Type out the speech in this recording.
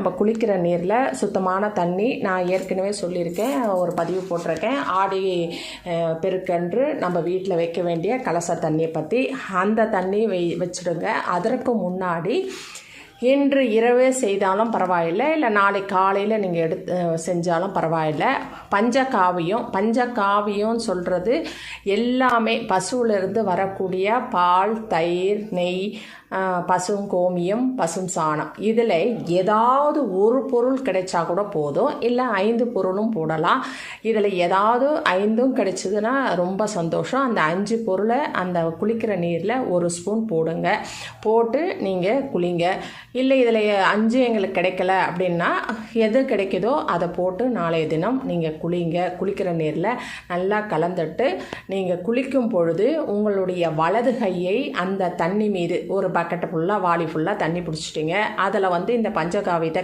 நம்ம குளிக்கிற நீரில் சுத்தமான தண்ணி நான் ஏற்கனவே சொல்லியிருக்கேன், ஒரு பதிவு போட்டிருக்கேன். ஆடி பெருக்கன்று நம்ம வீட்டில் வைக்க வேண்டிய கலச தண்ணியை பற்றி. அந்த தண்ணி வச்சுடுங்க. அதற்கு முன்னாடி இன்று இரவே செய்தாலும் பரவாயில்லை, இல்லை நாளை காலையில் நீங்கள் செஞ்சாலும் பரவாயில்லை. பஞ்சகாவியம் சொல்கிறது எல்லாமே பசுவிலிருந்து வரக்கூடிய பால், தயிர், நெய், பசும் கோமியம், பசும் சாணம். இதில் ஏதாவது ஒரு பொருள் கிடைச்சா கூட போதும், இல்லை 5 பொருளும் போடலாம். இதில் ஏதாவது 5ம் கிடைச்சதுன்னா ரொம்ப சந்தோஷம். அந்த 5 பொருளை அந்த குளிக்கிற நீரில் 1 ஸ்பூன் போடுங்க. போட்டு நீங்கள் குளிங்க. இல்லை இதில் 5 எங்களுக்கு கிடைக்கல அப்படின்னா எது கிடைக்குதோ அதை போட்டு நாளைய தினம் நீங்கள் குளிங்க. குளிக்கிற நீரில் நல்லா கலந்துட்டு நீங்கள் குளிக்கும் பொழுது உங்களுடைய வலது கையை அந்த தண்ணி மீது, ஒரு பக்கெட்டு ஃபுல்லாக வாளி ஃபுல்லாக தண்ணி பிடிச்சிட்டிங்க, அதில் இந்த பஞ்சகாவியத்தை